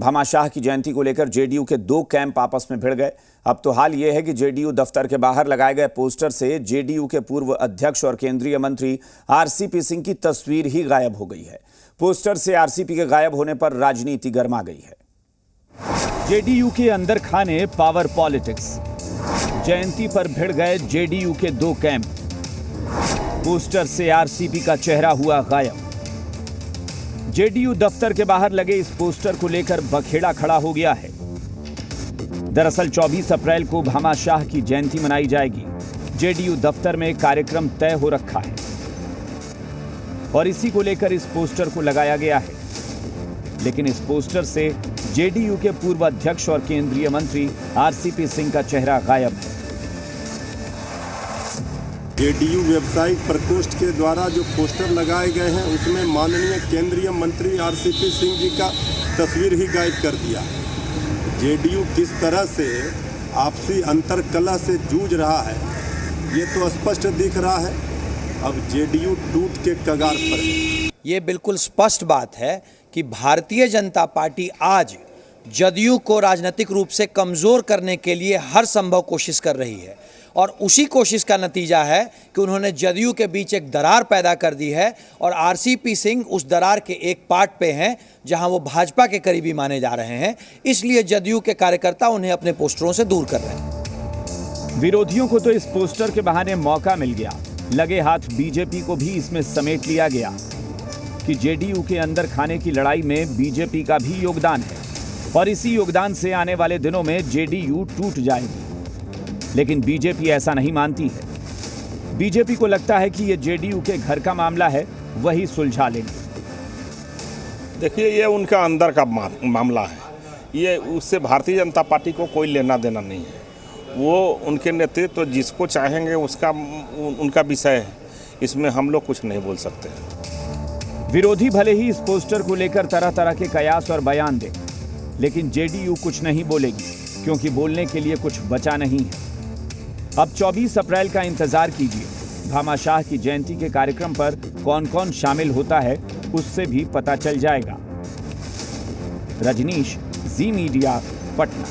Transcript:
भामाशाह की जयंती को लेकर जेडीयू के दो कैंप आपस में भिड़ गए। अब तो हाल यह है कि जेडीयू दफ्तर के बाहर लगाए गए पोस्टर से जेडीयू के पूर्व अध्यक्ष और केंद्रीय मंत्री आरसीपी सिंह की तस्वीर ही गायब हो गई है। पोस्टर से आरसीपी के गायब होने पर राजनीति गर्मा गई है। जेडीयू के अंदर खाने पावर पॉलिटिक्स। जयंती पर भिड़ गए जेडीयू के दो कैंप। पोस्टर से आरसीपी का चेहरा हुआ गायब। जेडीयू दफ्तर के बाहर लगे इस पोस्टर को लेकर बखेड़ा खड़ा हो गया है। दरअसल 24 अप्रैल को भामाशाह की जयंती मनाई जाएगी। जेडीयू दफ्तर में कार्यक्रम तय हो रखा है और इसी को लेकर इस पोस्टर को लगाया गया है। लेकिन इस पोस्टर से जेडीयू के पूर्व अध्यक्ष और केंद्रीय मंत्री आरसीपी सिंह का चेहरा गायब है। जेडीयू व्यावसायिक प्रकोष्ठ के द्वारा जो पोस्टर लगाए गए हैं उसमें माननीय केंद्रीय मंत्री आरसीपी सिंह जी का तस्वीर ही गायब कर दिया। जेडीयू किस तरह से आपसी अंतरकलह से जूझ रहा है ये तो स्पष्ट दिख रहा है। अब जेडीयू टूट के कगार पर है। ये बिल्कुल स्पष्ट बात है कि भारतीय जनता पार्टी आज जदयू को राजनीतिक रूप से कमज़ोर करने के लिए हर संभव कोशिश कर रही है और उसी कोशिश का नतीजा है कि उन्होंने जदयू के बीच एक दरार पैदा कर दी है और आरसीपी सिंह उस दरार के एक पार्ट पे हैं जहां वो भाजपा के करीबी माने जा रहे हैं। इसलिए जदयू के कार्यकर्ता उन्हें अपने पोस्टरों से दूर कर रहे हैं। विरोधियों को तो इस पोस्टर के बहाने मौका मिल गया। लगे हाथ बीजेपी को भी इसमें समेट लिया गया कि जेडीयू के अंदर खाने की लड़ाई में बीजेपी का भी योगदान है और इसी योगदान से आने वाले दिनों में जेडीयू टूट जाएगी। लेकिन बीजेपी ऐसा नहीं मानती है। बीजेपी को लगता है कि यह जेडीयू के घर का मामला है, वही सुलझा लेंगे। देखिए, ये उनका अंदर का मामला है। ये उससे भारतीय जनता पार्टी को कोई लेना देना नहीं है। वो उनके नेतृत्व तो जिसको चाहेंगे उसका उनका विषय है। इसमें हम लोग कुछ नहीं बोल सकते। विरोधी भले ही इस पोस्टर को लेकर तरह तरह के कयास और बयान दे, लेकिन जेडीयू कुछ नहीं बोलेगी क्योंकि बोलने के लिए कुछ बचा नहीं है। अब 24 अप्रैल का इंतजार कीजिए। भामाशाह की जयंती के कार्यक्रम पर कौन कौन शामिल होता है उससे भी पता चल जाएगा। रजनीश, जी मीडिया, पटना।